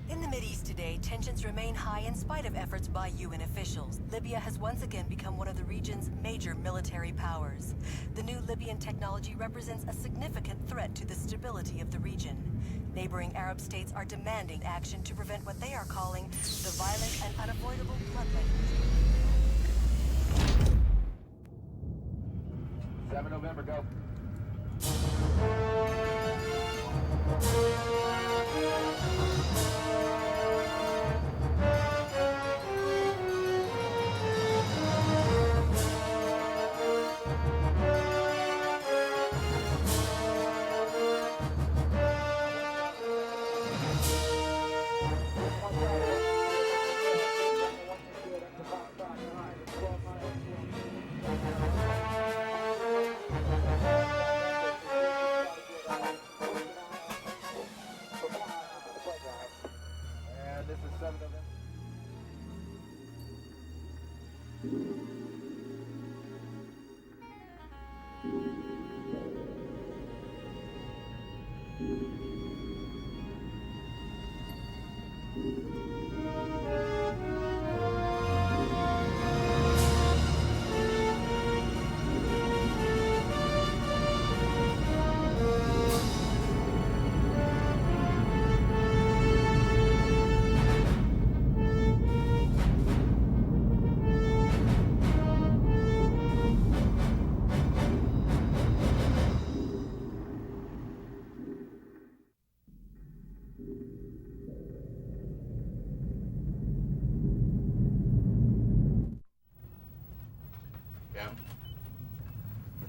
In the Mideast today, tensions remain high in spite of efforts by UN officials. Libya has once again become one of the region's major military powers. The new Libyan technology represents a significant threat to the stability of the region. Neighboring Arab states are demanding action to prevent what they are calling the violent and unavoidable bloodletting. 7 November, go. This is 7 November.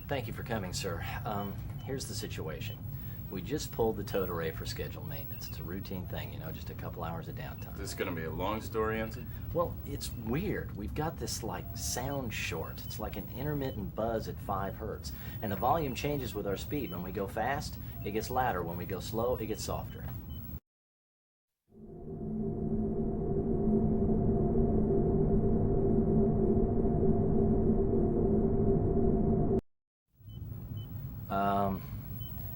Thank you for coming, sir. Here's the situation. We just pulled the towed array for scheduled maintenance. It's a routine thing, you know, just a couple hours of downtime. Is this gonna be a long story, Ensign? Well, it's weird. We've got this, sound short. It's like an intermittent buzz at 5 hertz. And the volume changes with our speed. When we go fast, it gets louder. When we go slow, it gets softer.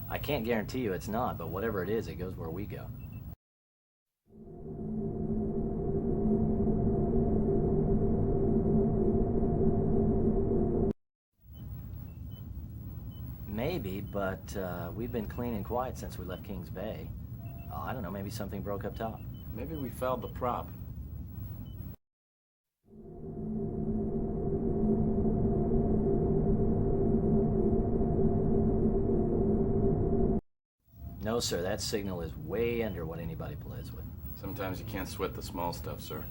I can't guarantee you it's not, but whatever it is, it goes where we go. Maybe, but we've been clean and quiet since we left Kings Bay. I don't know, maybe something broke up top. Maybe we fouled the prop. No, sir, that signal is way under what anybody plays with. Sometimes you can't sweat the small stuff, sir.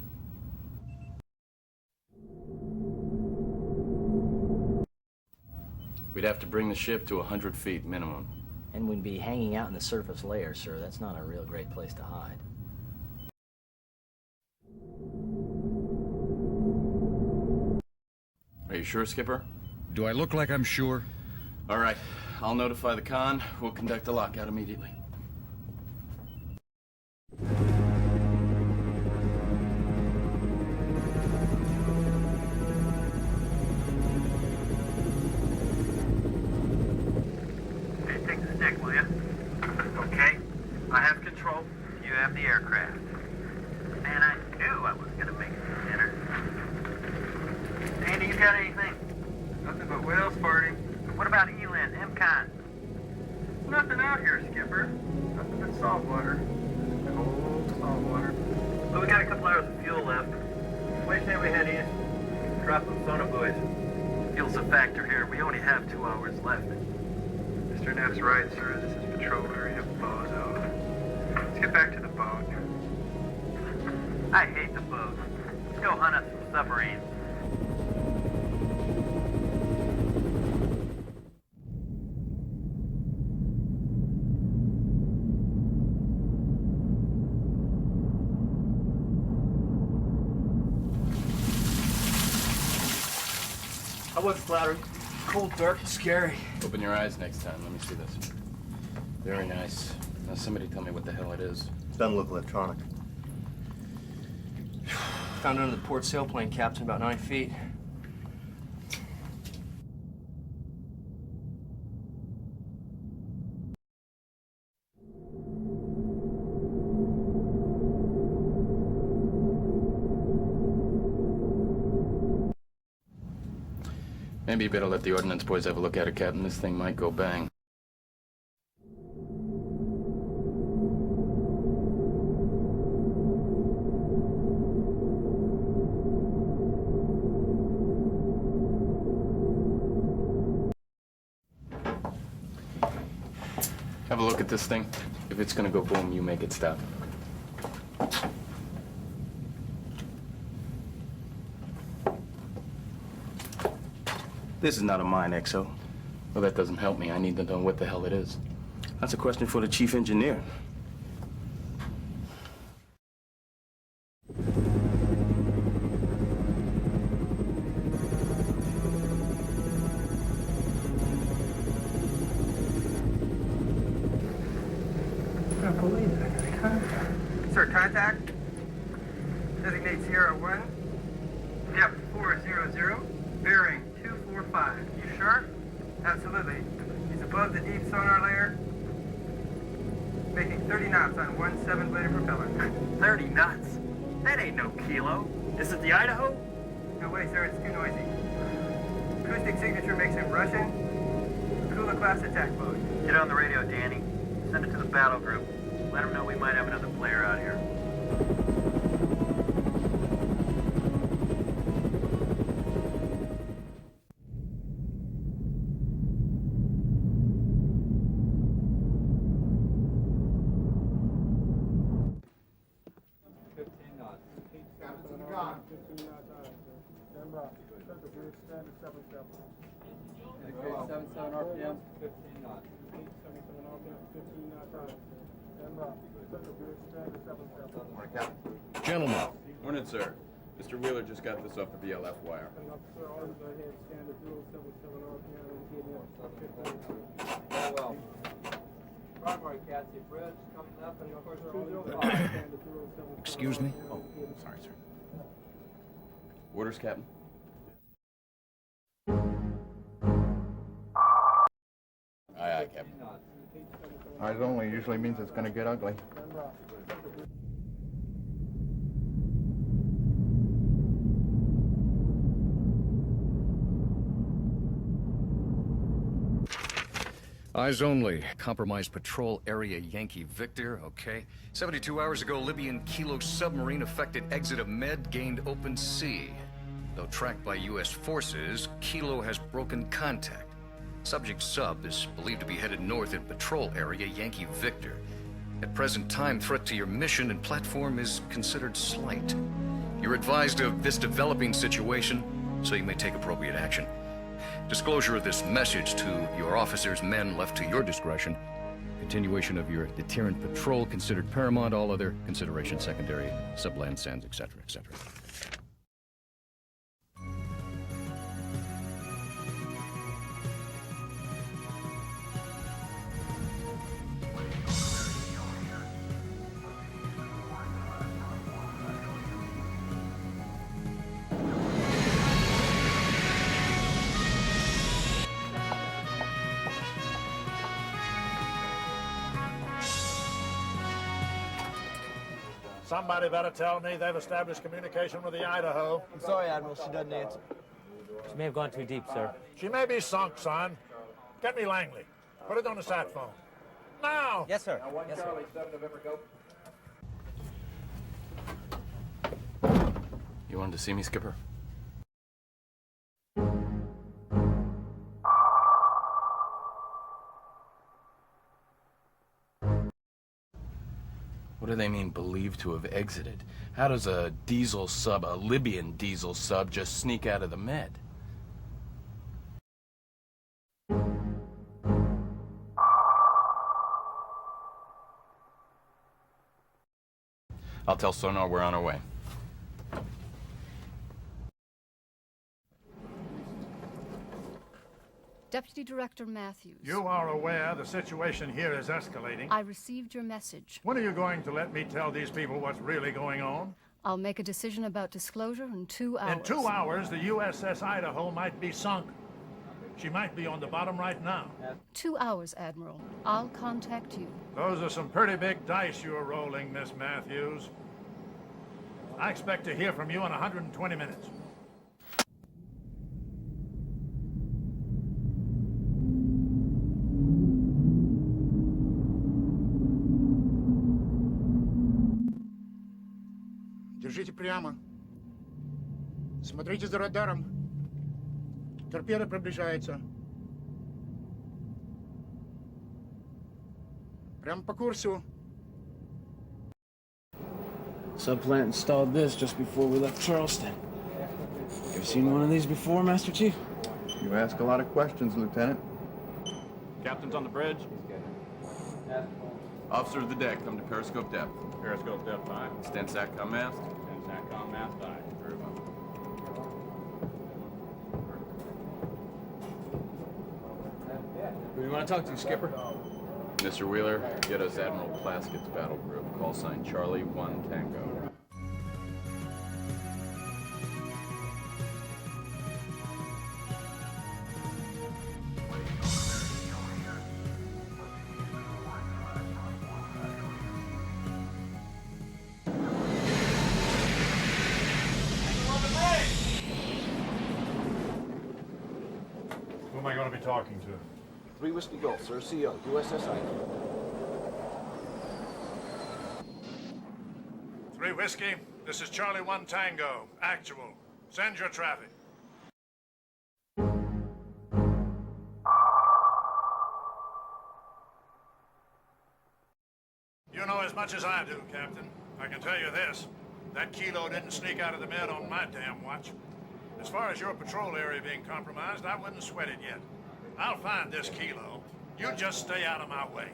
We'd have to bring the ship to 100 feet minimum. And we'd be hanging out in the surface layer, sir. That's not a real great place to hide. Are you sure, Skipper? Do I look like I'm sure? All right, I'll notify the con. We'll conduct a lockout immediately. Hey, take the stick, will you? Okay. I have control. You have the aircraft. Man, I knew I was gonna make it to dinner. Andy, you got anything? Nothing but whales, party. What about Eland, MCON? Nothing out here, Skipper. Nothing but salt water. Cold salt water. Well, we got a couple hours of fuel left. Why do you say we head east? Drop them sonobuoys. Fuel's a factor here. We only have 2 hours left. There's Mr. Neff's right, sir. This is patrol area Bozo. Let's get back to the boat. I hate the boat. Let's go hunt us some submarines. How was flattering? Cold, dark, and scary. Open your eyes next time. Let me see this. Very nice. Now somebody tell me what the hell it is. Doesn't look electronic. Found it under the port sailplane, Captain, about 9 feet. Maybe you better let the ordnance boys have a look at it, Captain. This thing might go bang. Have a look at this thing. If it's gonna go boom, you make it stop. This is not a mine, XO. Well, that doesn't help me. I need to know what the hell it is. That's a question for the chief engineer. I can't believe that. Sir, contact. Designate Sierra 1. Depth 400. Bearing 245. You sure? Absolutely. He's above the deep sonar layer. Making 30 knots on one 7-bladed propeller. 30 knots? That ain't no kilo. Is it the Idaho? No way, sir. It's too noisy. Acoustic signature makes him Russian. Kula class attack mode. Get on the radio, Danny. Send it to the battle group. Let them know we might have another player out here. Indicate 77 RPM, 15 knots. Gentlemen, Morning, sir. Mr. Wheeler just got this off the VLF wire. Very well. Broadway, Cassie Bridge coming up, and of course 205. excuse me? Oh, sorry, sir. Orders, Captain? Aye, aye, Captain. Eyes only usually means it's going to get ugly. Eyes only. Compromised patrol area Yankee Victor, okay. 72 hours ago, Libyan Kilo submarine affected exit of Med, gained open sea. Though tracked by U.S. forces, Kilo has broken contact. Subject sub is believed to be headed north in patrol area Yankee Victor. At present time, threat to your mission and platform is considered slight. You're advised of this developing situation, so you may take appropriate action. Disclosure of this message to your officers, men left to your discretion. Continuation of your deterrent patrol considered paramount, all other considerations secondary, subland sands, etc., etc. Somebody better tell me they've established communication with the Idaho. I'm sorry, Admiral, she doesn't answer. She may have gone too deep, sir. She may be sunk, son. Get me Langley. Put it on the sat phone. Now! Yes, sir. Yes, sir. Charlie, 7 November, go. You wanted to see me, Skipper? What do they mean, believed to have exited? How does a diesel sub, a Libyan diesel sub, just sneak out of the Med? I'll tell Sonar we're on our way. Deputy Director Matthews. You are aware the situation here is escalating. I received your message. When are you going to let me tell these people what's really going on? I'll make a decision about disclosure in 2 hours. In 2 hours, the USS Idaho might be sunk. She might be on the bottom right now. 2 hours, Admiral. I'll contact you. Those are some pretty big dice you're rolling, Miss Matthews. I expect to hear from you in 120 minutes. Держите прямо. Смотрите за радаром. Торпеда приближается. Прямо по курсу. Subplant installed this just before we left Charleston. You seen one of these before, Master Chief? You ask a lot of questions, Lieutenant. Captain's on the bridge. Officer of the deck, come to periscope depth. Periscope depth, aye. Stand SATCOM mast. Stand SATCOM mast, aye. Very well. Who do you want to talk to, Skipper? Mr. Wheeler, get us Admiral Plaskett's battle group. Call sign Charlie 1 Tango. Who am I going to be talking to? 3 Whiskey Golf, sir. CO, USS Idaho. 3 Whiskey, this is Charlie 1 Tango. Actual. Send your traffic. You know as much as I do, Captain. I can tell you this. That Kilo didn't sneak out of the Med on my damn watch. As far as your patrol area being compromised, I wouldn't sweat it yet. I'll find this Kilo. You just stay out of my way.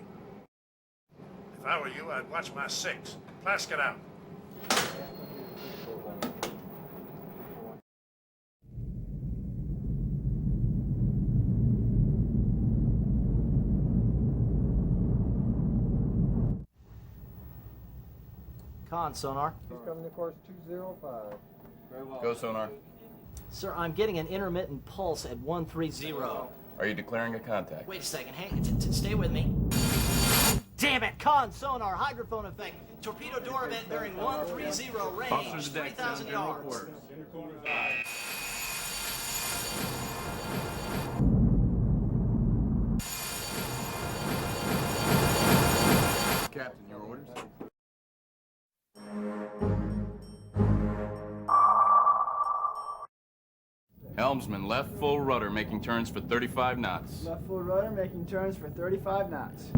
If I were you, I'd watch my 6. Plaskett out. Con, Sonar. He's coming to course 205. Very well. Go, Sonar. Sir, I'm getting an intermittent pulse at 130. Are you declaring a contact? Wait a second. Hang, stay with me. Damn it! Con, sonar, hydrophone effect. Torpedo door event bearing 130 range. Officers deck, 3,000 general yards. quarters. Inner corners, aye. Captain, your orders? Helmsman, left full rudder, making turns for 35 knots. Left full rudder, making turns for 35 knots.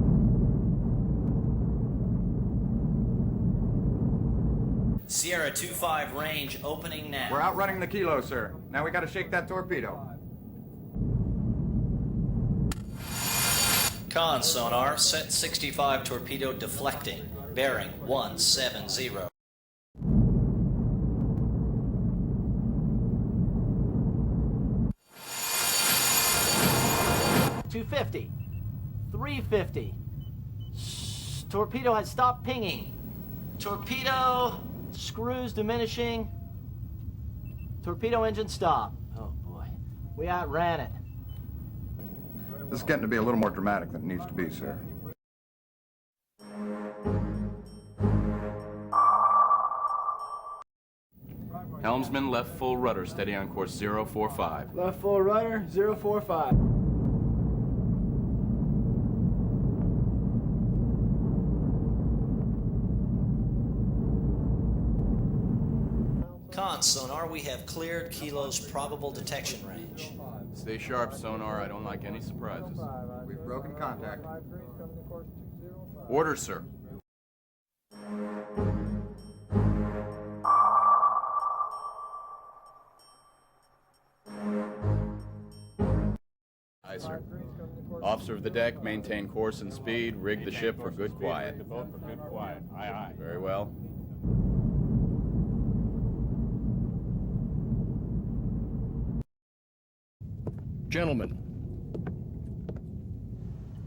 Sierra 25 range opening now. We're outrunning the Kilo, sir. Now we gotta shake that torpedo. Con, sonar, set 65 torpedo deflecting. Bearing 170. 250. 350. Torpedo has stopped pinging. Torpedo screws diminishing. Torpedo engine stop. Oh boy, we outran it. This is getting to be a little more dramatic than it needs to be, sir. Helmsman, left full rudder, steady on course 045. Left full rudder, 045. Con, sonar, we have cleared Kilo's probable detection range. Stay sharp, sonar. I don't like any surprises. We've broken contact. Order, sir. Officer of the deck, maintain course and speed, rig the ship for good quiet. Rig the boat for good quiet. Aye, aye. Very well. Gentlemen.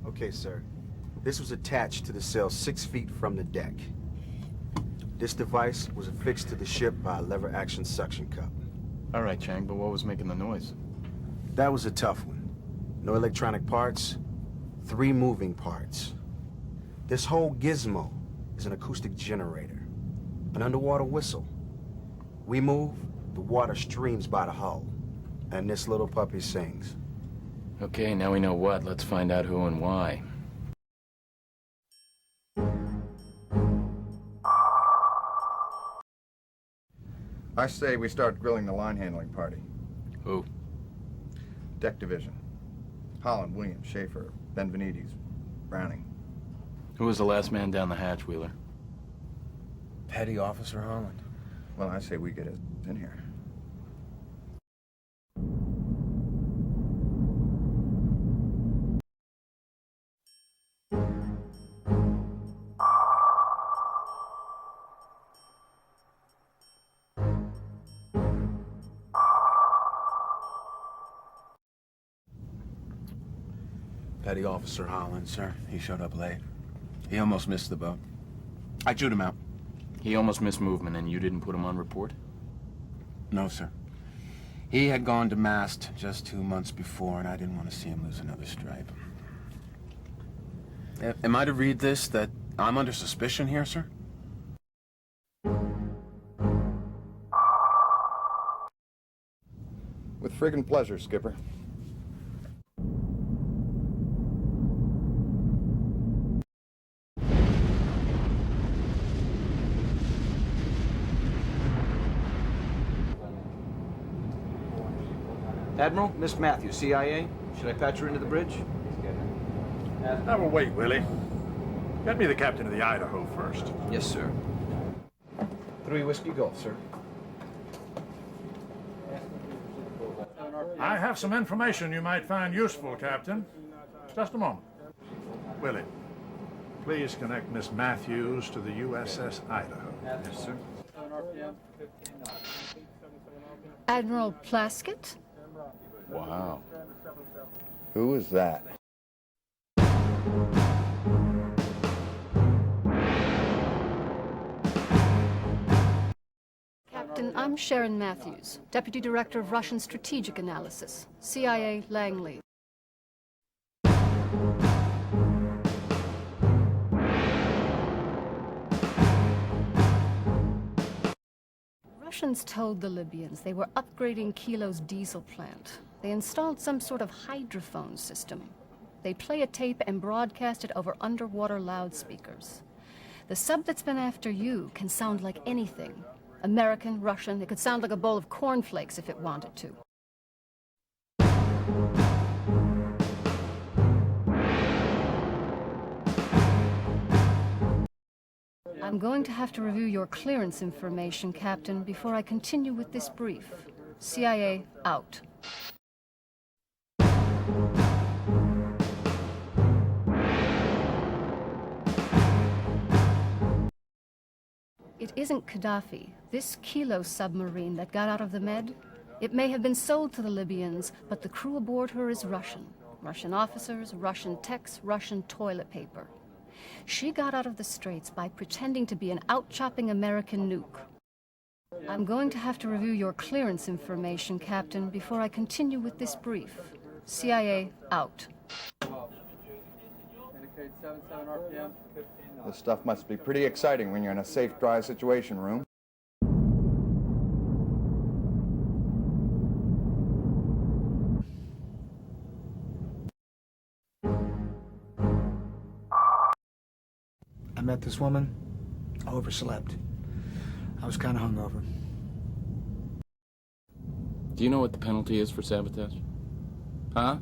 Okay, sir. This was attached to the sail 6 feet from the deck. This device was affixed to the ship by a lever-action suction cup. All right, Chang, but what was making the noise? That was a tough one. No electronic parts, 3 moving parts. This whole gizmo is an acoustic generator, an underwater whistle. We move, the water streams by the hull, and this little puppy sings. Okay, now we know what. Let's find out who and why. I say we start grilling the line handling party. Who? Deck division. Holland, Williams, Schaefer, Benvenides, Browning. Who was the last man down the hatch, Wheeler? Petty Officer Holland. Well, I say we get it in here. Petty Officer Holland, sir. He showed up late. He almost missed the boat. I chewed him out. He almost missed movement, and you didn't put him on report? No, sir. He had gone to mast just 2 months before, and I didn't want to see him lose another stripe. Am I to read this that I'm under suspicion here, sir? With friggin' pleasure, Skipper. Admiral, Miss Matthews, CIA. Should I patch her into the bridge? Now, well, wait, Willie. Get me the captain of the Idaho first. Yes, sir. 3 Whiskey Golf, sir. I have some information you might find useful, Captain. Just a moment. Willie, please connect Miss Matthews to the USS Idaho. Yes, sir. Admiral Plaskett? Wow. Who is that? Captain, I'm Sharon Matthews, Deputy Director of Russian Strategic Analysis, CIA Langley. Russians told the Libyans they were upgrading Kilo's diesel plant. They installed some sort of hydrophone system. They'd play a tape and broadcast it over underwater loudspeakers. The sub that's been after you can sound like anything. American, Russian, it could sound like a bowl of cornflakes if it wanted to. I'm going to have to review your clearance information, Captain, before I continue with this brief. CIA out. It isn't Gaddafi, this Kilo submarine that got out of the Med. It may have been sold to the Libyans, but the crew aboard her is Russian. Russian officers, Russian techs, Russian toilet paper. She got out of the Straits by pretending to be an out-chopping American nuke. I'm going to have to review your clearance information, Captain, before I continue with this brief. CIA out. This stuff must be pretty exciting when you're in a safe, dry situation room. I met this woman. I overslept. I was kind of hungover. Do you know what the penalty is for sabotage? Huh?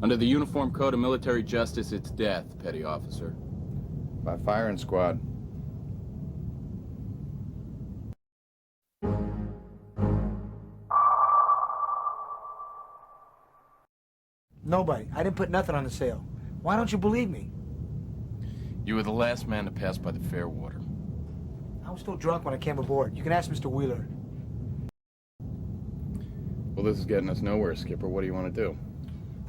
Under the Uniform Code of Military Justice, it's death, Petty Officer. By firing squad. Nobody. I didn't put nothing on the sale. Why don't you believe me? You were the last man to pass by the Fairwater. I was still drunk when I came aboard. You can ask Mr. Wheeler. Well, this is getting us nowhere, Skipper. What do you want to do?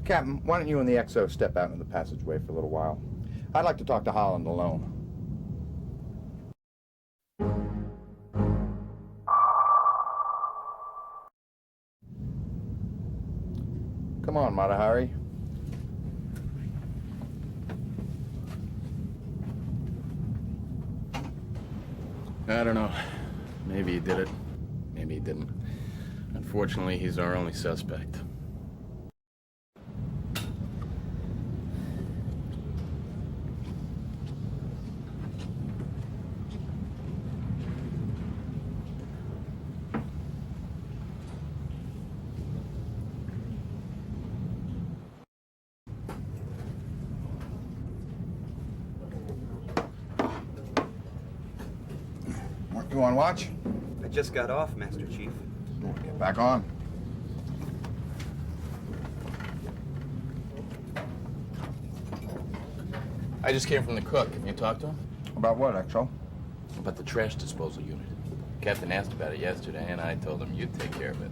Captain, why don't you and the XO step out into the passageway for a little while? I'd like to talk to Holland alone. Come on, Mata Hari. I don't know. Maybe he did it. Maybe he didn't. Unfortunately, he's our only suspect. You on watch? I just got off, Master Chief. Get back on. I just came from the cook. Have you talked to him? About what, XO? About the trash disposal unit. Captain asked about it yesterday, and I told him you'd take care of it.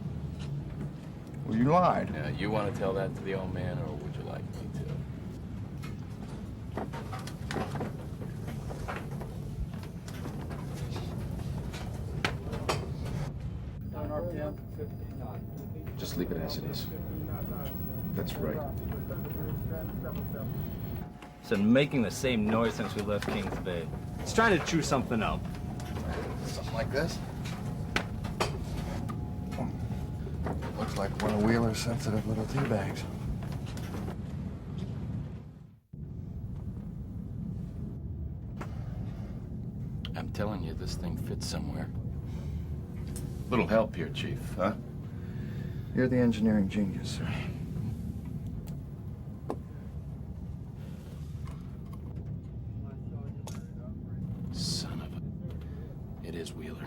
Well, you lied. Now, you want to tell that to the old man, or would you like me to? Just leave it as it is. That's right. It's been making the same noise since we left Kings Bay. It's trying to chew something up. Something like this? Looks like one of Wheeler's sensitive little tea bags. I'm telling you, this thing fits somewhere. Little help here, Chief, huh? You're the engineering genius, sir. Son of a... It is Wheeler.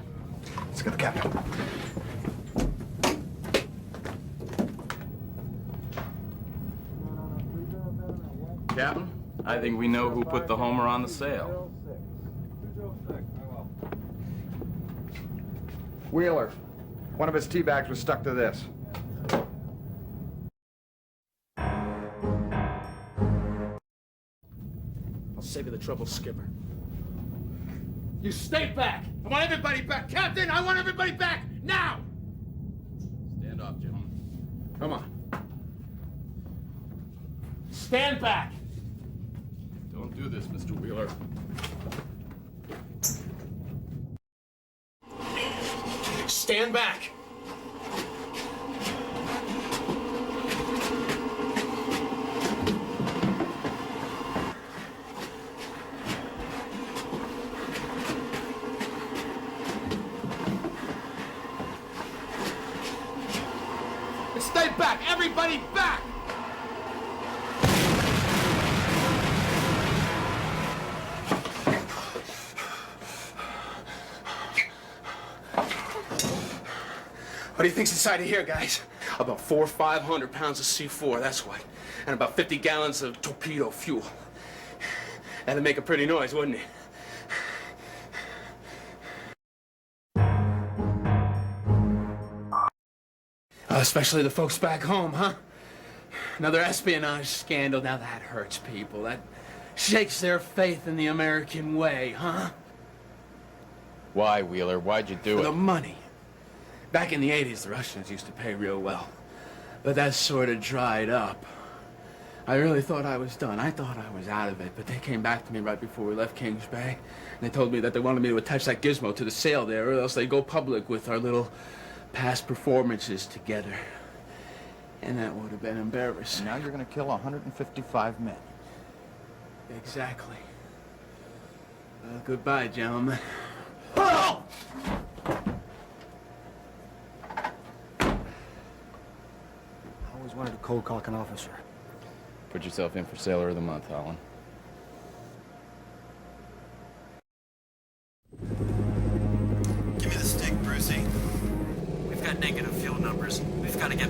Let's get the captain. Captain, I think we know who put the Homer on the sale. Wheeler. One of his tea bags was stuck to this. I'll save you the trouble, Skipper. You stay back! I want everybody back! Captain, I want everybody back! Now! Stand off, gentlemen. Come on. Stand back! Don't do this, Mr. Wheeler. Stand back! Stay back! Everybody back! What do you think's inside of here, guys? About 400 or 500 pounds of C4, that's what. And about 50 gallons of torpedo fuel. That'd make a pretty noise, wouldn't it? Especially the folks back home, huh? Another espionage scandal. Now that hurts people. That shakes their faith in the American way, huh? Why, Wheeler? Why'd you do For it? the money. Back in the 80s, the Russians used to pay real well. But that sort of dried up. I really thought I was done. I thought I was out of it. But they came back to me right before we left Kings Bay. And they told me that they wanted me to attach that gizmo to the sail there, or else they'd go public with our little past performances together. And that would have been embarrassing. Now you're going to kill 155 men. Exactly. Well, goodbye, gentlemen. Oh! I always wanted to cold cock an officer. Put yourself in for Sailor of the Month, Holland. Give me the stick, Brucey. We've got negative fuel numbers. We've got to get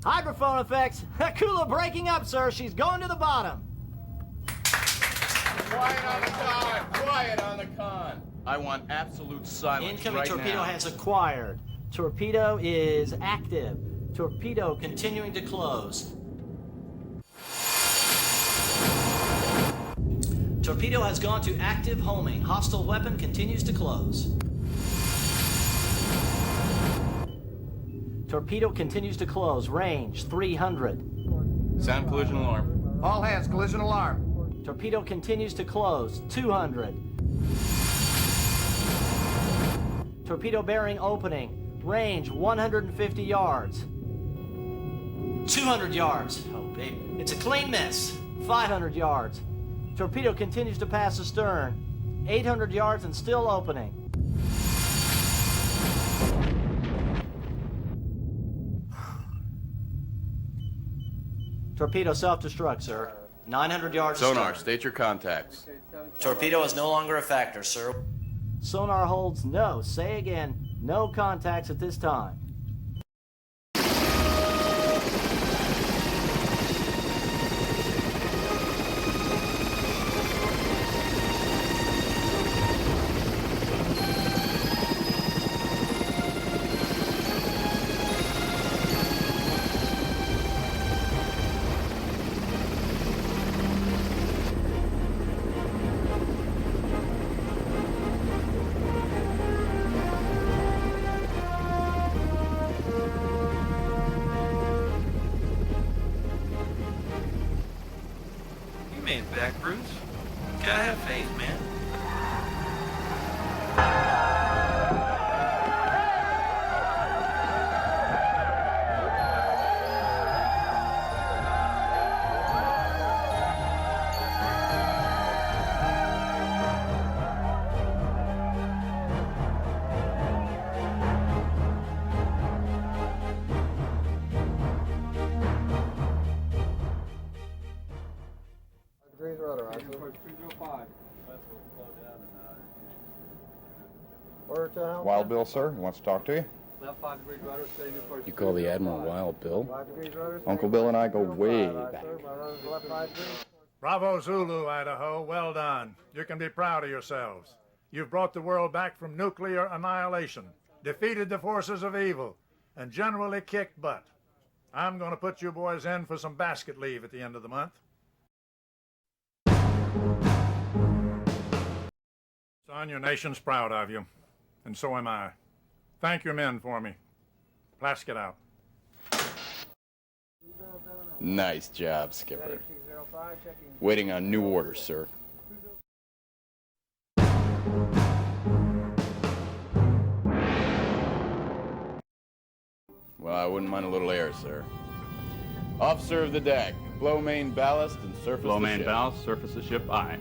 Hydrophone effects. Kula breaking up, sir. She's going to the bottom. Quiet on the con! Quiet on the con! I want absolute silence Incoming right torpedo now. has acquired. Torpedo is active. Torpedo continuing to close. Torpedo has gone to active homing. Hostile weapon continues to close. Torpedo continues to close. Range 300. Sound collision alarm. All hands, collision alarm. Torpedo continues to close. 200. Torpedo bearing opening. Range 150 yards. 200 yards. Oh, baby. It's a clean miss. 500 yards. Torpedo continues to pass astern. 800 yards and still opening. Torpedo self-destruct, sir. 900 yards Sonar, astern. state your contacts. Torpedo is no longer a factor, sir. Sonar holds no. Say again, no contacts at this time. You made it back, Bruce. Gotta have faith, man. Degrees rudder, Roger. 205. Order to help. Wild Bill, sir, he wants to talk to you. Left 5 degrees rudder, steady Newport. You call the Admiral Wild Bill? 5 degrees rudder. Uncle Bill and I go way back. My rudder's left 5 degrees. Bravo Zulu, Idaho. Well done. You can be proud of yourselves. You've brought the world back from nuclear annihilation, defeated the forces of evil, and generally kicked butt. I'm going to put you boys in for some basket leave at the end of the month. Son, your nation's proud of you, and so am I. Thank your men for me. Plask it out. Nice job, Skipper. Waiting on new orders, sir. Well, I wouldn't mind a little air, sir. Officer of the deck, blow main ballast and surface Blow the main ship. ballast, surface the ship, aye.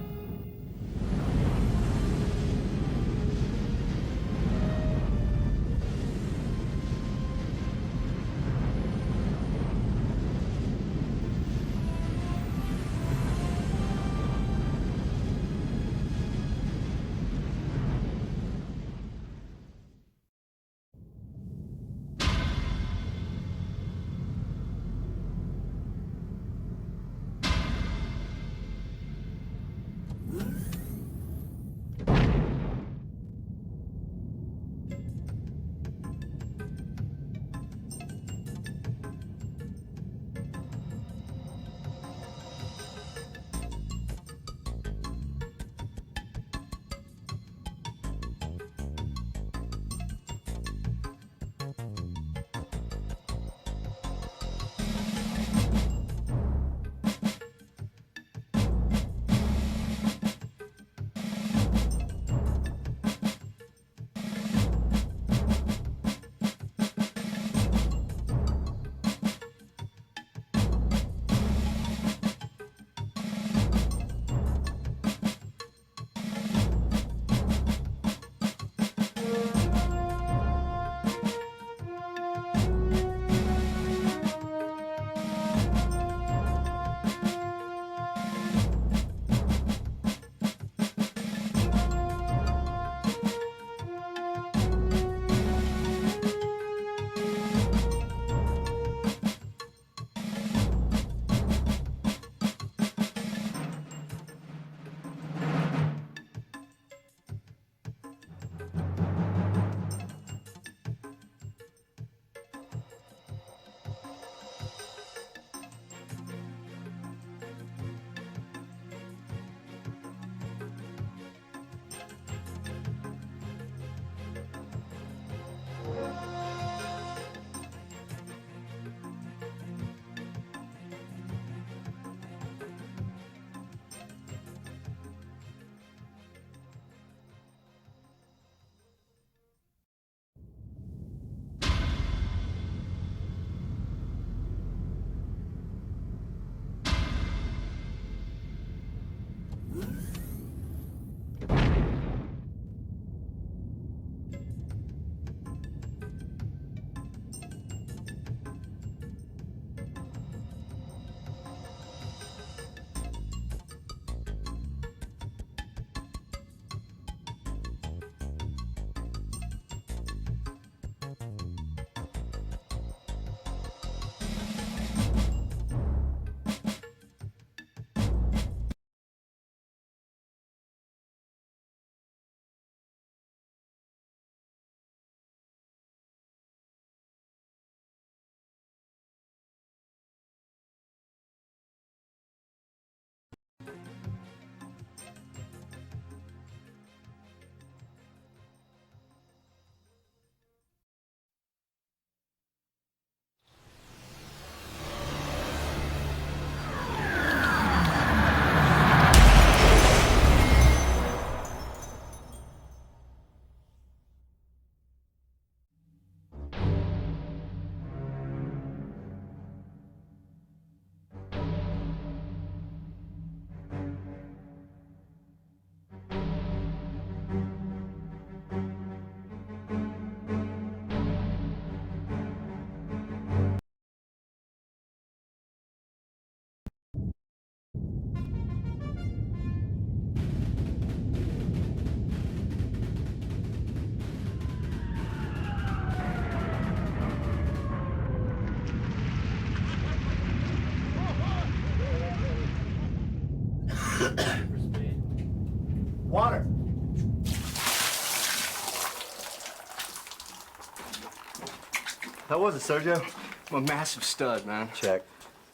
How was it, Sergio? I'm a massive stud, man. Check.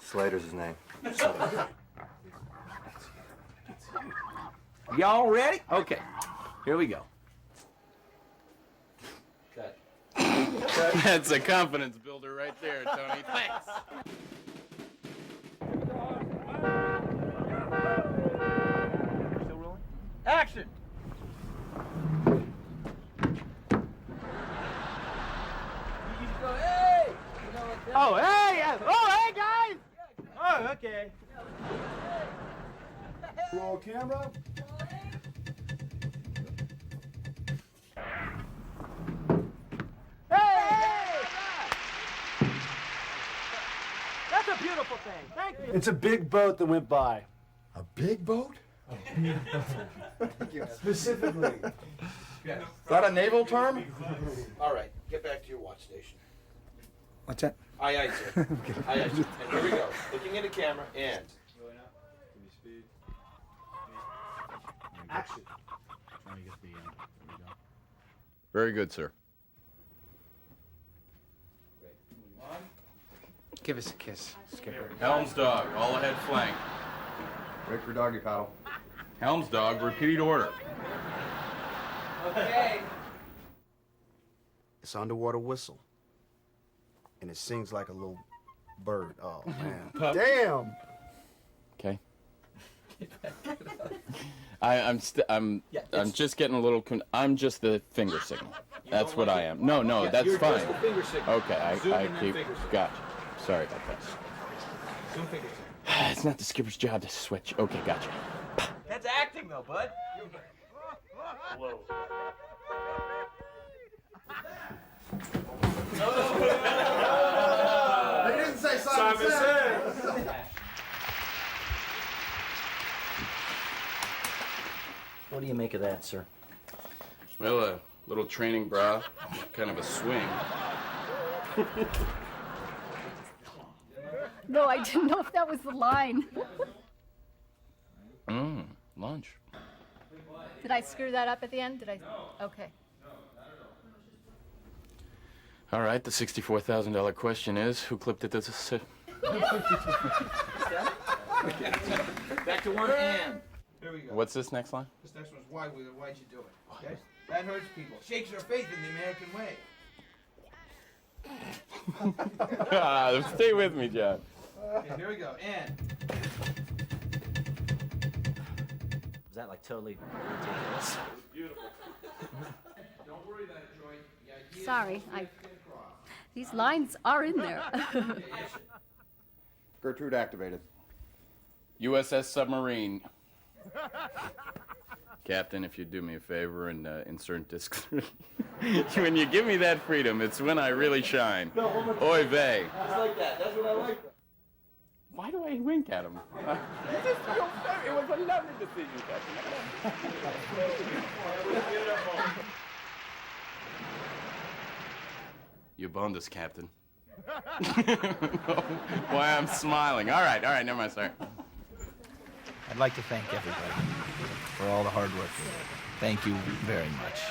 Slater's his name. Y'all ready? Okay. Here we go. Cut. That's a confidence builder right there, Tony. Thanks. Still rolling? Action! Oh, hey! Oh, hey, guys! Oh, okay. Roll camera. Hey! That's a beautiful thing. Thank you. It's a big boat that went by. A big boat? Specifically. Is that a naval term? All right, get back to your watch station. What's that? Aye, aye, sir. Aye, aye, sir. And here we go. Looking at the camera and... Action. Very good, sir. Give us a kiss, Skipper. Helms dog, all ahead flank. Wait for doggy paddle. Helms dog, repeat order. Okay. It's an underwater whistle. And it sings like a little bird. Oh, man. Damn! Okay. I'm just getting a little. I'm just the finger signal. That's what I am. No, Yeah, that's you're fine. just the finger signal. Okay, Zoom I in and keep. finger signal. Gotcha. Sorry about that. Zoom finger signal. It's not the skipper's job to switch. Okay, gotcha. That's acting, though, bud. Whoa. They didn't say Simon Says. What do you make of that, sir? Well, a little training bra, kind of a swing. No, I didn't know if that was the line. Lunch. Did I screw that up at the end? Did I? Okay. All right, the $64,000 question is, who clipped it this? Back to one and. Here we go. What's this next line? This next one's why'd you do it? Okay? That hurts people. Shakes their faith in the American way. Stay with me, John. Okay, here we go. And. Is that like totally ridiculous? Beautiful. Don't worry about it, Troy. The idea Sorry, is these lines are in there. Gertrude activated. USS Submarine. Captain, if you'd do me a favor and insert disc 3. When you give me that freedom, it's when I really shine. Oy vey. Just like that. That's what I like. Why do I wink at him? It was a lovely decision, Captain. You boned us, Captain. Why I'm smiling. All right, never mind, sorry. I'd like to thank everybody for all the hard work. Thank you very much.